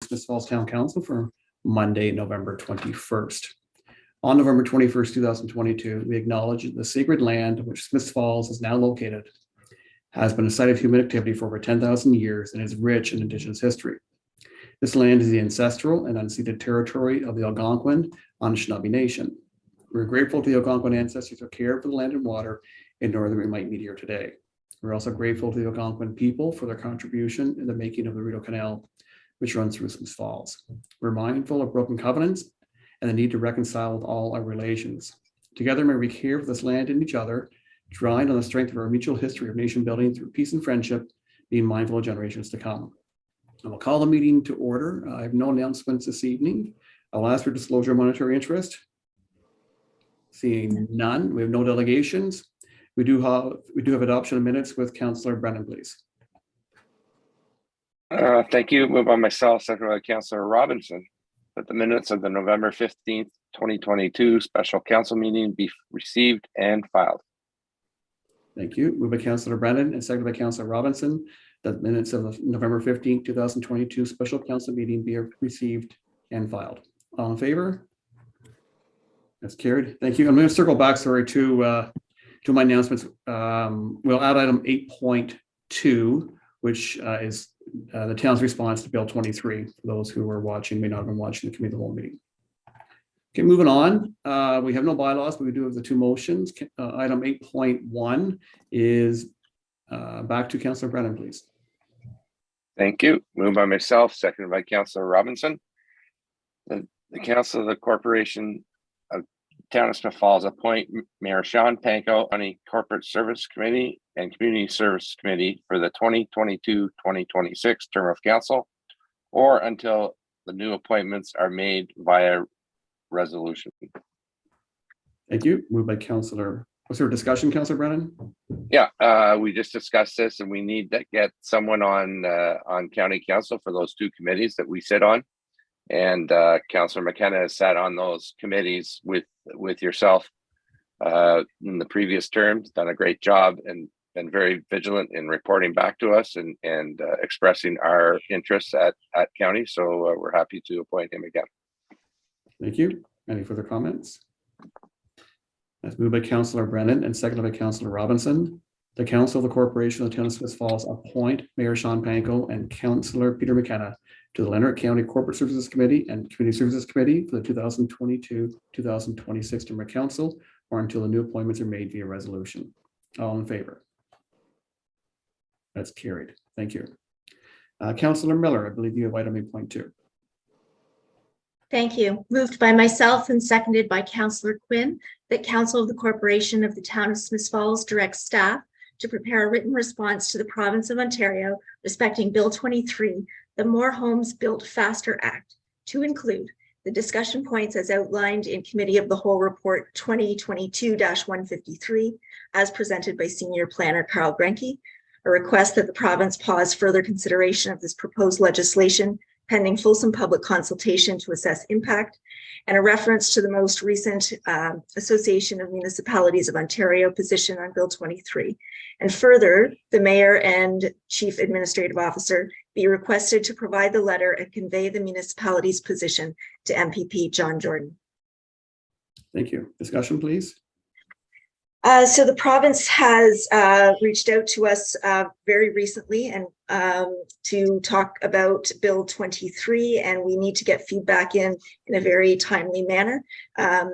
Smith Falls Town Council for Monday, November 21st. On November 21st, 2022, we acknowledge that the sacred land which Smith Falls is now located has been a site of human activity for over 10,000 years and is rich in Indigenous history. This land is the ancestral and unceded territory of the Algonquin Anishinaabe Nation. We're grateful to the Algonquin ancestors who cared for the land and water in northern we might meet here today. We're also grateful to the Algonquin people for their contribution in the making of the Rideau Canal, which runs through Smith Falls. We're mindful of broken covenants and the need to reconcile with all our relations. Together, may we care for this land and each other, drawing on the strength of our mutual history of nation building through peace and friendship, being mindful of generations to come. I will call the meeting to order. I have no announcements this evening. I'll ask for disclosure of monetary interest. Seeing none, we have no delegations. We do have adoption of minutes with Councillor Brennan, please. Thank you. Moved by myself, seconded by Councillor Robinson, that the minutes of the November 15th, 2022 special council meeting be received and filed. Thank you. Moved by Councillor Brennan and seconded by Councillor Robinson, that the minutes of the November 15th, 2022 special council meeting be received and filed. All in favor? That's carried. Thank you. I'm going to circle back, sorry, to my announcements. We'll add item 8.2, which is the town's response to Bill 23. For those who are watching, may not have been watching the committee of the whole meeting. Okay, moving on. We have no bylaws, but we do have the two motions. Item 8.1 is back to Councillor Brennan, please. Thank you. Moved by myself, seconded by Councillor Robinson. The Council of the Corporation of Town of Smith Falls appoint Mayor Sean Panko on the Corporate Service Committee and Community Service Committee for the 2022-2026 term of council, or until the new appointments are made via resolution. Thank you. Moved by Councillor. Was there a discussion, Councillor Brennan? Yeah, we just discussed this, and we need to get someone on county council for those two committees that we sit on. And Councillor McKenna has sat on those committees with yourself in the previous terms, done a great job and been very vigilant in reporting back to us and expressing our interests at county. So we're happy to appoint him again. Thank you. Any further comments? That's moved by Councillor Brennan and seconded by Councillor Robinson. The Council of the Corporation of the Town of Smith Falls appoint Mayor Sean Panko and Councillor Peter McKenna to the Lanark County Corporate Services Committee and Community Services Committee for the 2022-2026 term of council, or until the new appointments are made via resolution. All in favor? That's carried. Thank you. Councillor Miller, I believe you have item 8.2. Thank you. Moved by myself and seconded by Councillor Quinn, that Council of the Corporation of the Town of Smith Falls directs staff to prepare a written response to the Province of Ontario respecting Bill 23, the More Homes Built Faster Act, to include the discussion points as outlined in Committee of the Whole Report 2022-153, as presented by Senior Planner Carl Grenke, a request that the province pause further consideration of this proposed legislation pending fulsome public consultation to assess impact, and a reference to the most recent Association of Municipalities of Ontario position on Bill 23. And further, the Mayor and Chief Administrative Officer be requested to provide the letter and convey the municipality's position to MPP John Jordan. Thank you. Discussion, please. So the province has reached out to us very recently and to talk about Bill 23, and we need to get feedback in a very timely manner. Carl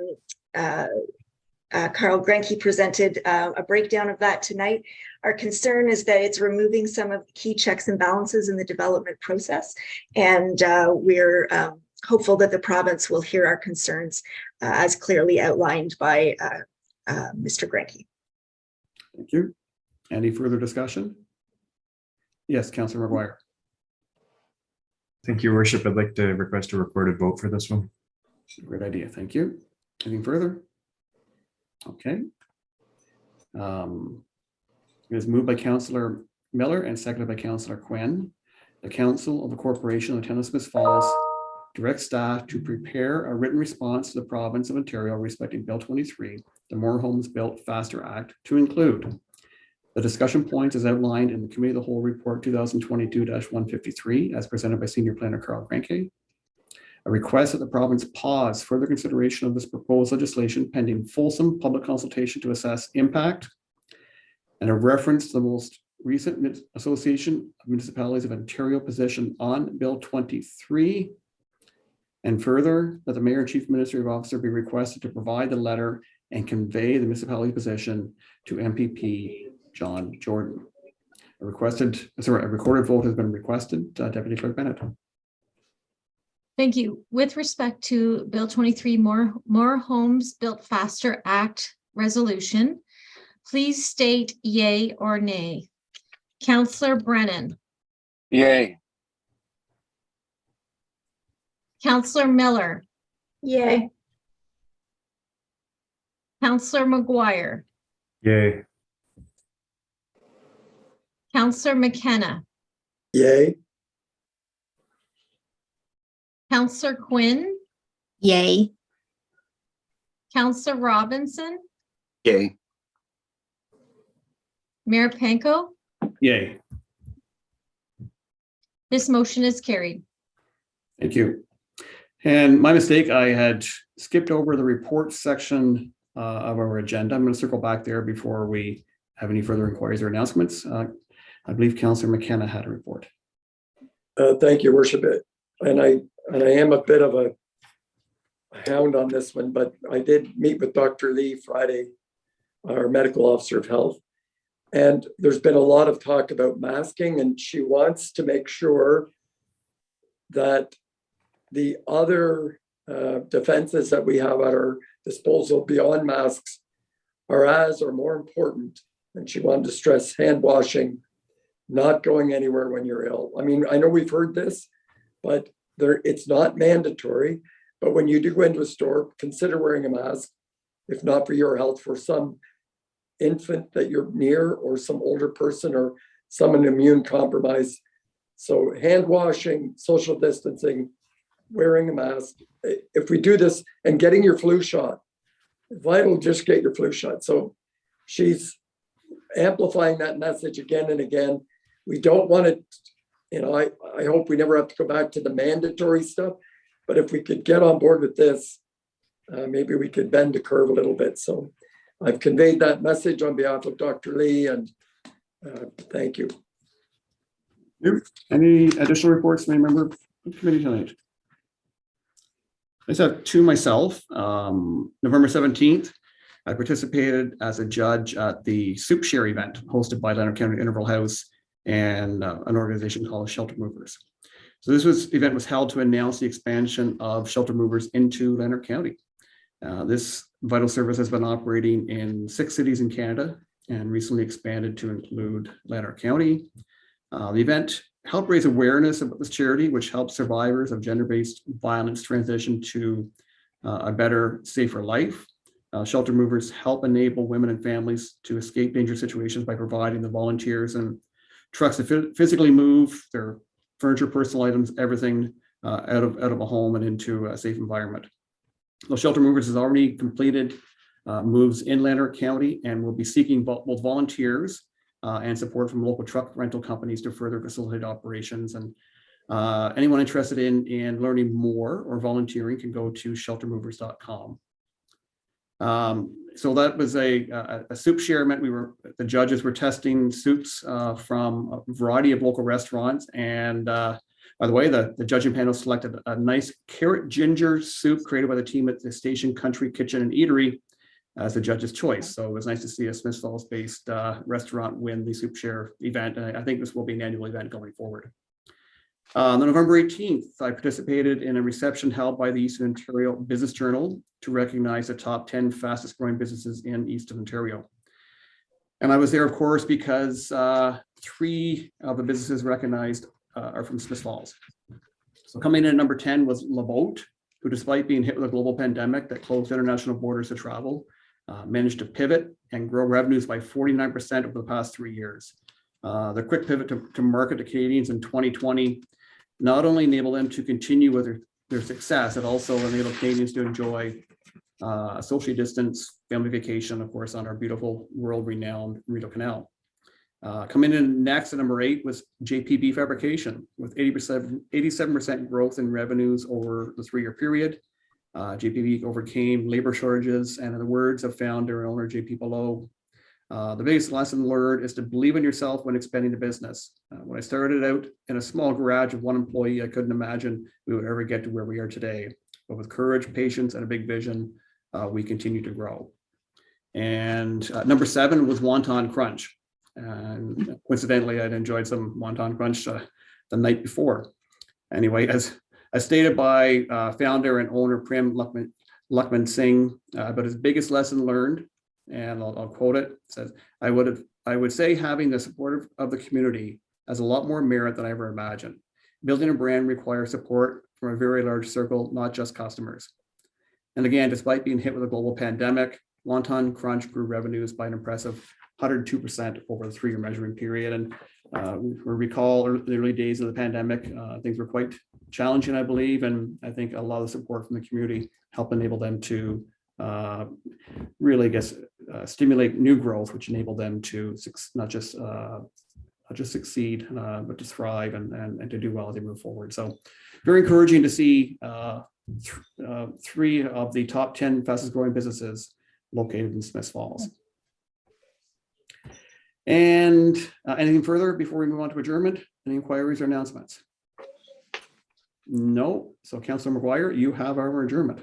Grenke presented a breakdown of that tonight. Our concern is that it's removing some of the key checks and balances in the development process, and we're hopeful that the province will hear our concerns as clearly outlined by Mr. Grenke. Thank you. Any further discussion? Yes, Councillor McGuire. Thank you, Worship. I'd like to request a recorded vote for this one. Great idea. Thank you. Anything further? Okay. It is moved by Councillor Miller and seconded by Councillor Quinn. The Council of the Corporation of the Town of Smith Falls directs staff to prepare a written response to the Province of Ontario respecting Bill 23, the More Homes Built Faster Act, to include The discussion points is outlined in the Committee of the Whole Report 2022-153 as presented by Senior Planner Carl Granke. A request that the province pause further consideration of this proposed legislation pending fulsome public consultation to assess impact, and a reference to the most recent Association of Municipalities of Ontario position on Bill 23. And further, that the Mayor and Chief Administrative Officer be requested to provide the letter and convey the municipality position to MPP John Jordan. A recorded vote has been requested. Deputy Clerk Bennett. Thank you. With respect to Bill 23, More Homes Built Faster Act resolution, please state yay or nay. Councillor Brennan, Yay. Councillor Miller, Yay. Councillor McGuire, Yay. Councillor McKenna, Yay. Councillor Quinn, Yay. Councillor Robinson, Yay. Mayor Panko. Yay. This motion is carried. Thank you. And my mistake, I had skipped over the report section of our agenda. I'm going to circle back there before we have any further inquiries or announcements. I believe Councillor McKenna had a report. Thank you, Worship. And I am a bit of a hound on this one, but I did meet with Dr. Lee Friday, our medical officer of health. And there's been a lot of talk about masking, and she wants to make sure that the other defenses that we have at our disposal beyond masks are as or more important. And she wanted to stress hand washing, not going anywhere when you're ill. I mean, I know we've heard this, but it's not mandatory. But when you do go into a store, consider wearing a mask, if not for your health, for some infant that you're near or some older person or someone immune compromised. So hand washing, social distancing, wearing a mask. If we do this and getting your flu shot, vital, just get your flu shot. So she's amplifying that message again and again. We don't want to, I hope we never have to go back to the mandatory stuff, but if we could get on board with this, maybe we could bend the curve a little bit. So I've conveyed that message on behalf of Dr. Lee, and thank you. Any additional reports from any member of the committee tonight? I just have two myself. November 17th, I participated as a judge at the Soup Share event hosted by Leonard County Interval House and an organization called Shelter Movers. So this event was held to announce the expansion of Shelter Movers into Leonard County. This vital service has been operating in 6 cities in Canada and recently expanded to include Leonard County. The event helped raise awareness about this charity, which helps survivors of gender-based violence transition to a better, safer life. Shelter Movers help enable women and families to escape dangerous situations by providing the volunteers and trucks to physically move their furniture, personal items, everything out of a home and into a safe environment. So Shelter Movers has already completed moves in Leonard County and will be seeking both volunteers and support from local truck rental companies to further facilitate operations. And anyone interested in learning more or volunteering can go to sheltermovers.com. So that was a soup share event. The judges were testing soups from a variety of local restaurants. And by the way, the judging panel selected a nice carrot ginger soup created by the team at the Station Country Kitchen and Eatery as the judge's choice. So it was nice to see a Smith Falls-based restaurant win the soup share event. And I think this will be an annual event going forward. On November 18th, I participated in a reception held by the Eastern Ontario Business Journal to recognize the top 10 fastest growing businesses in Eastern Ontario. And I was there, of course, because 3 of the businesses recognized are from Smith Falls. So coming in at number 10 was LaBoat, who, despite being hit with a global pandemic that closed international borders to travel, managed to pivot and grow revenues by 49% over the past 3 years. The quick pivot to market to Canadians in 2020 not only enabled them to continue with their success, it also enabled Canadians to enjoy a socially distanced family vacation, of course, on our beautiful world-renowned Rideau Canal. Coming in next at number 8 was JPB Fabrication with 87% growth in revenues over the 3-year period. JPB overcame labor shortages, and in the words of founder and owner JP Below, the biggest lesson learned is to believe in yourself when expanding the business. When I started out in a small garage of 1 employee, I couldn't imagine we would ever get to where we are today. But with courage, patience, and a big vision, we continue to grow. And number 7 was Wonton Crunch. And coincidentally, I'd enjoyed some Wonton Crunch the night before. Anyway, as stated by founder and owner Prem Luckman Singh, but his biggest lesson learned, and I'll quote it, says, I would say having the support of the community has a lot more merit than I ever imagined. Building a brand requires support from a very large circle, not just customers. And again, despite being hit with a global pandemic, Wonton Crunch grew revenues by an impressive 102% over the 3-year measuring period. And we recall the early days of the pandemic, things were quite challenging, I believe. And I think a lot of the support from the community helped enable them to really, stimulate new growth, which enabled them to not just succeed, but to thrive and to do well as they move forward. So very encouraging to see 3 of the top 10 fastest growing businesses located in Smiths Falls. And anything further before we move on to adjournment? Any inquiries or announcements? No. So Councillor McGuire, you have our adjournment.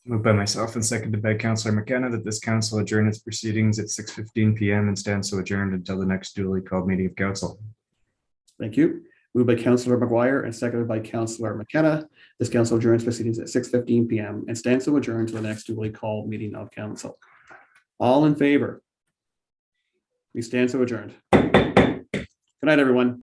Moved by myself and seconded by Councillor McKenna that this council adjourn its proceedings at 6:15 p.m. and stand so adjourned until the next duly called meeting of council. Thank you. Moved by Councillor McGuire and seconded by Councillor McKenna. This council adjourns proceedings at 6:15 p.m. and stands so adjourned to the next duly called meeting of council. All in favor? We stand so adjourned. Good night, everyone.